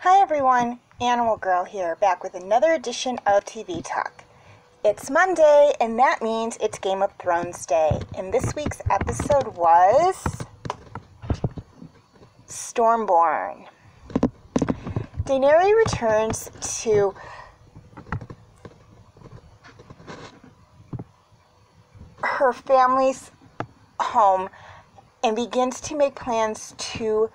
Hi everyone, Animal Girl here, back with another edition of TV Talk. It's Monday, and that means it's Game of Thrones Day, and this week's episode was Stormborn. Daenery returns to her family's home and begins to make plans to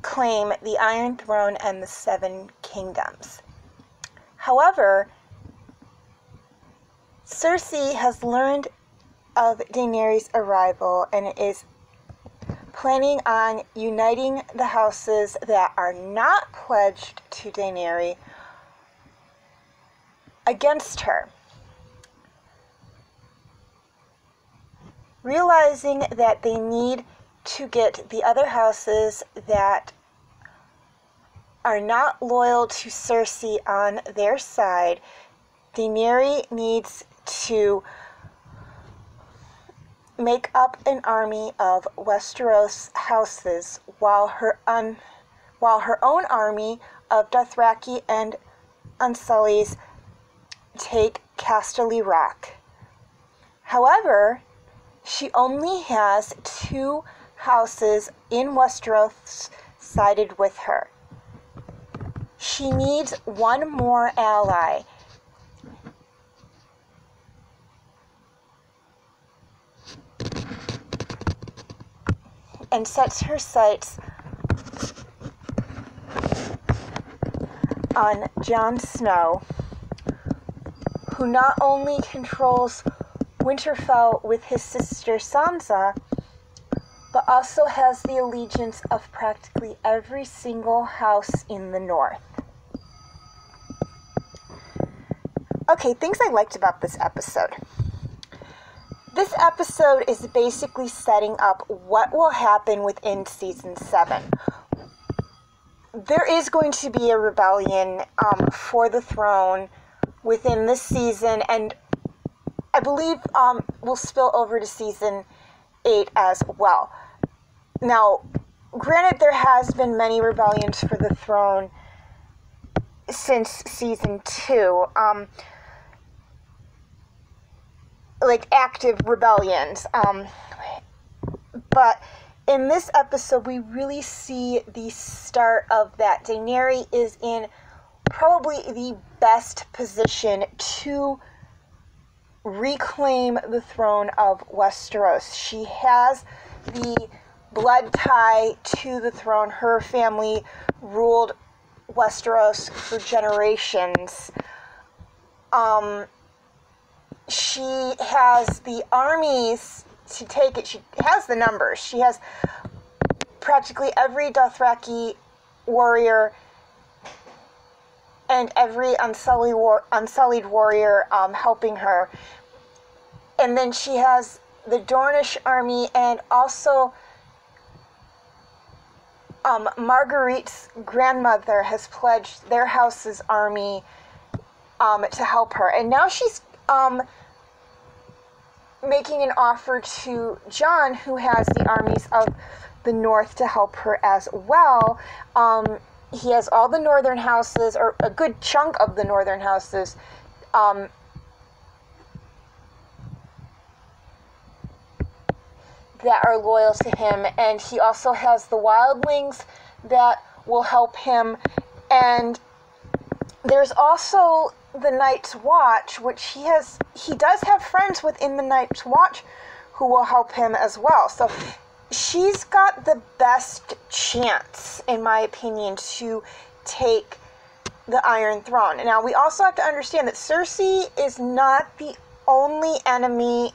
claim the Iron Throne and the Seven Kingdoms. However, Cersei has learned of Daenery's arrival and is planning on uniting the houses that are not pledged to Daenerys against her. Realizing that they need to get the other houses that are not loyal to Cersei on their side, Daenerys needs to make up an army of Westeros houses while her own army of Dothraki and Unsullies take Casterly Rock. However, she only has 2 houses in Westeros sided with her. She needs one more ally. And sets her sights on Jon Snow, who not only controls Winterfell with his sister Sansa, but also has the allegiance of practically every single house in the north. Okay, things I liked about this episode. This episode is basically setting up what will happen within Season 7. There is going to be a rebellion for the throne within this season, and I believe will spill over to Season 8 as well. Now, granted, there has been many rebellions for the throne since Season 2, like active rebellions, but in this episode we really see the start of that. Daenerys is in probably the best position to reclaim the throne of Westeros. She has the blood tie to the throne. Her family ruled Westeros for generations. She has the armies to take it. She has the numbers. She has practically every Dothraki warrior and every Unsullied warrior helping her. And then she has the Dornish army, and also Marguerite's grandmother has pledged their house's army to help her. And now she's making an offer to Jon, who has the armies of the north, to help her as well. He has all the northern houses, or a good chunk of the northern houses, that are loyal to him, and he also has the wildlings that will help him, and there's also the Night's Watch, which he does have friends within the Night's Watch who will help him as well. So she's got the best chance, in my opinion, to take the Iron Throne. Now, we also have to understand that Cersei is not the only enemy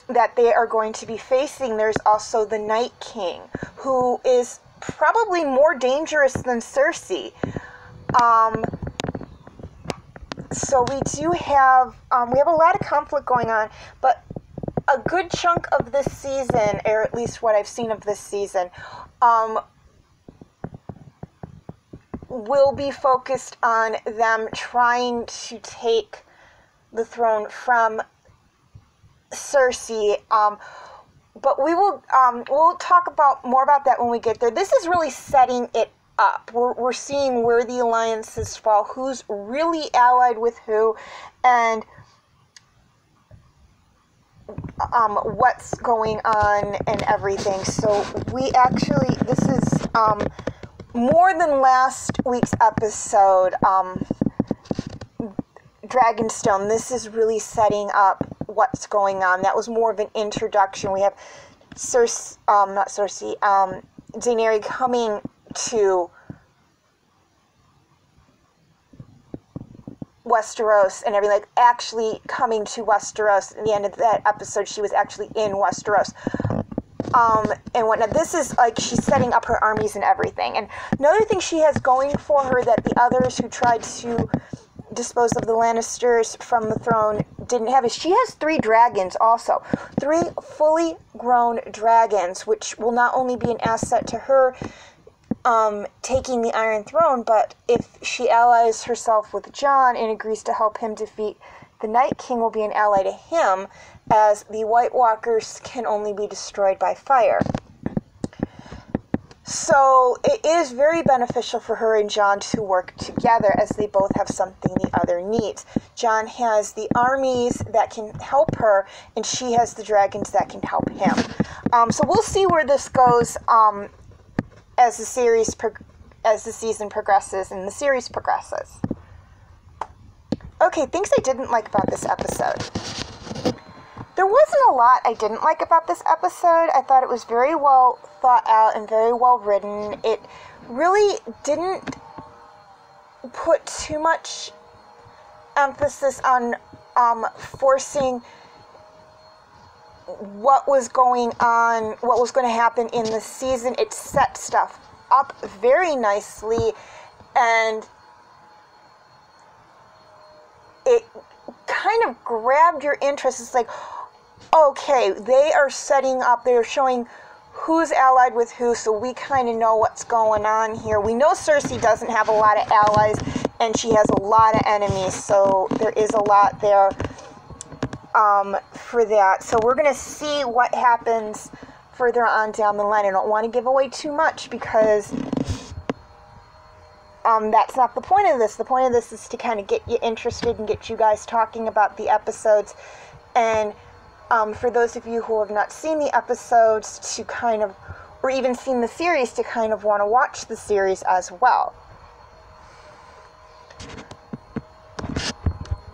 that they are going to be facing. There's also the Night King, who is probably more dangerous than Cersei. So we do have, we have a lot of conflict going on, but a good chunk of this season, or at least what I've seen of this season, will be focused on them trying to take the throne from Cersei, but we'll talk about more about that when we get there. This is really setting it up. We're seeing where the alliances fall, who's really allied with who, and what's going on and everything. So this is more than last week's episode, Dragonstone. This is really setting up what's going on. That was more of an introduction. We have Daenery coming to Westeros and everything, like actually coming to Westeros. At the end of that episode, she was actually in Westeros. And whatnot. This is like she's setting up her armies and everything. And another thing she has going for her that the others who tried to dispose of the Lannisters from the throne didn't have is she has 3 dragons also. 3 fully grown dragons, which will not only be an asset to her taking the Iron Throne, but if she allies herself with Jon and agrees to help him defeat the Night King, will be an ally to him, as the White Walkers can only be destroyed by fire. So it is very beneficial for her and Jon to work together, as they both have something the other needs. Jon has the armies that can help her, and she has the dragons that can help him. So we'll see where this goes as the season progresses and the series progresses. Okay, things I didn't like about this episode. There wasn't a lot I didn't like about this episode. I thought it was very well thought out and very well written. It really didn't put too much emphasis on forcing what was going on, what was going to happen in the season. It set stuff up very nicely, and it kind of grabbed your interest. It's like, okay, they are setting up, they're showing who's allied with who, so we kind of know what's going on here. We know Cersei doesn't have a lot of allies, and she has a lot of enemies, so there is a lot there for that. So we're going to see what happens further on down the line. I don't want to give away too much, because that's not the point of this. The point of this is to kind of get you interested and get you guys talking about the episodes. And for those of you who have not seen the episodes to kind of, or even seen the series, to kind of want to watch the series as well.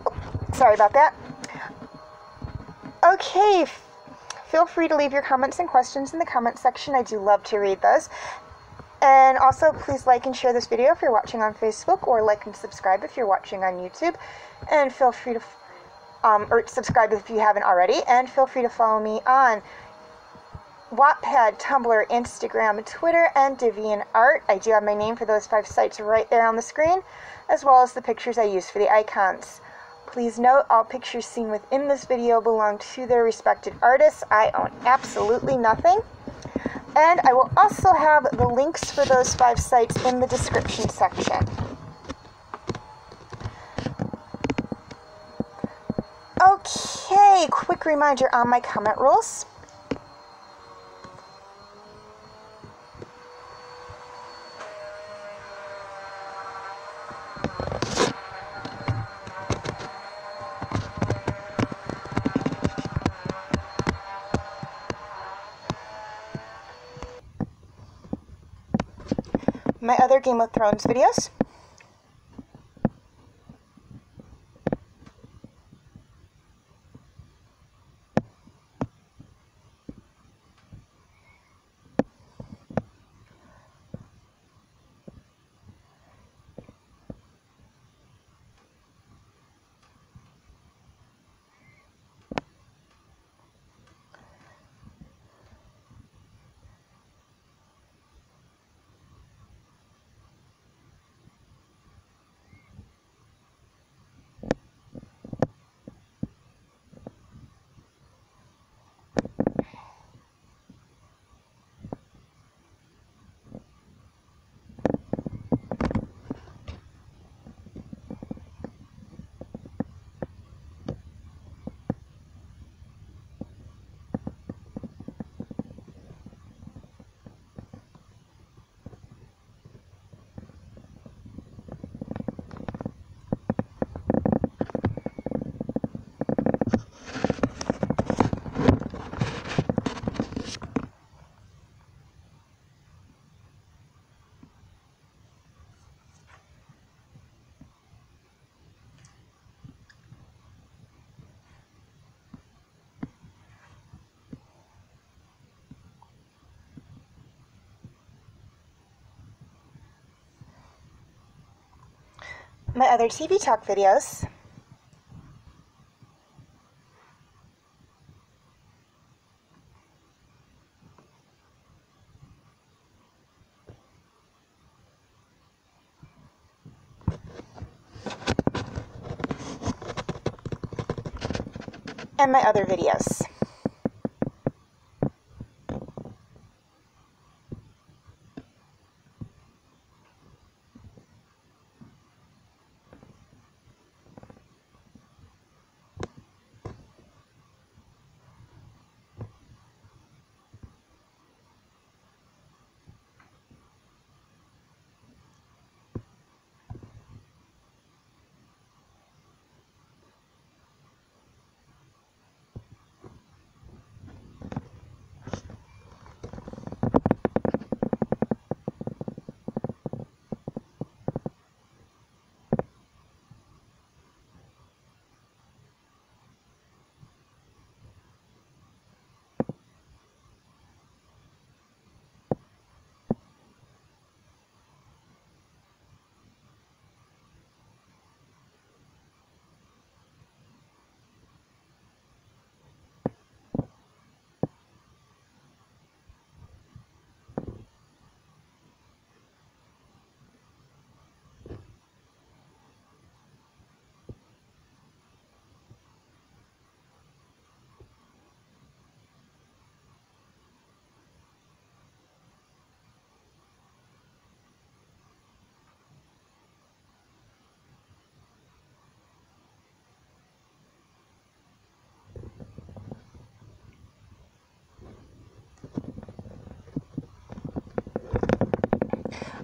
Oh, sorry about that. Okay, feel free to leave your comments and questions in the comment section. I do love to read those. And also, please like and share this video if you're watching on Facebook, or like and subscribe if you're watching on YouTube. And feel free to, or subscribe if you haven't already. And feel free to follow me on Wattpad, Tumblr, Instagram, Twitter, and DeviantArt. I do have my name for those 5 sites right there on the screen, as well as the pictures I use for the icons. Please note, all pictures seen within this video belong to their respected artists. I own absolutely nothing. And I will also have the links for those 5 sites in the description section. Okay, quick reminder on my comment rules. My other Game of Thrones videos. my other TV talk videos, and my other videos.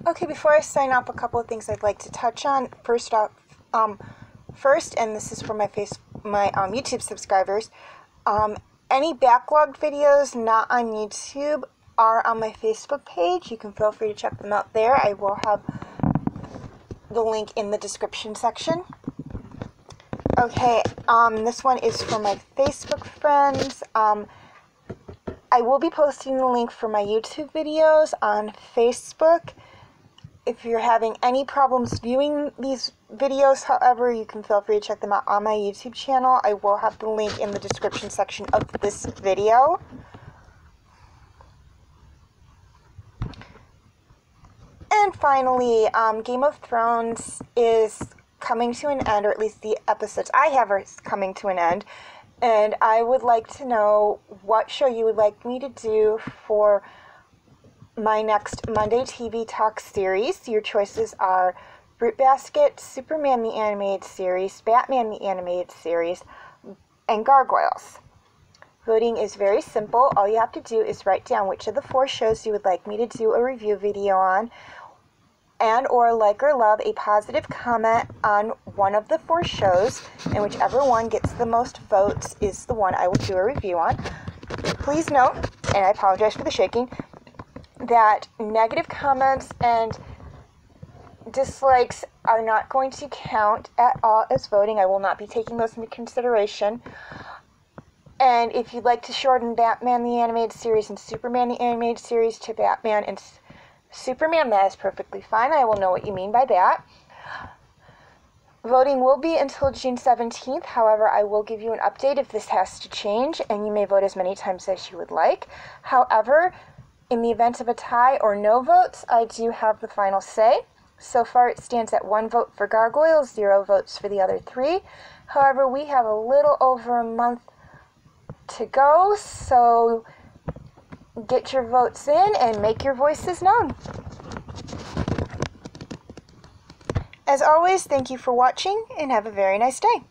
Okay, before I sign off, a couple of things I'd like to touch on. First, and this is for my YouTube subscribers, any backlogged videos not on YouTube are on my Facebook page. You can feel free to check them out there. I will have the link in the description section. Okay, this one is for my Facebook friends. I will be posting the link for my YouTube videos on Facebook. If you're having any problems viewing these videos, however, you can feel free to check them out on my YouTube channel. I will have the link in the description section of this video. And finally, Game of Thrones is coming to an end, or at least the episodes I have are coming to an end. And I would like to know what show you would like me to do for my next Monday TV Talk series. Your choices are Fruit Basket, Superman the Animated Series, Batman the Animated Series, and Gargoyles. Voting is very simple. All you have to do is write down which of the 4 shows you would like me to do a review video on, and or like or love a positive comment on one of the 4 shows, and whichever one gets the most votes is the one I will do a review on. Please note, and I apologize for the shaking, that negative comments and dislikes are not going to count at all as voting. I will not be taking those into consideration. And if you'd like to shorten Batman the Animated Series and Superman the Animated Series to Batman and Superman, that is perfectly fine. I will know what you mean by that. Voting will be until June 17th. However, I will give you an update if this has to change, and you may vote as many times as you would like. However, in the event of a tie or no votes, I do have the final say. So far, it stands at 1 vote for Gargoyles, 0 votes for the other 3. However, we have a little over a month to go, so get your votes in and make your voices known. As always, thank you for watching and have a very nice day.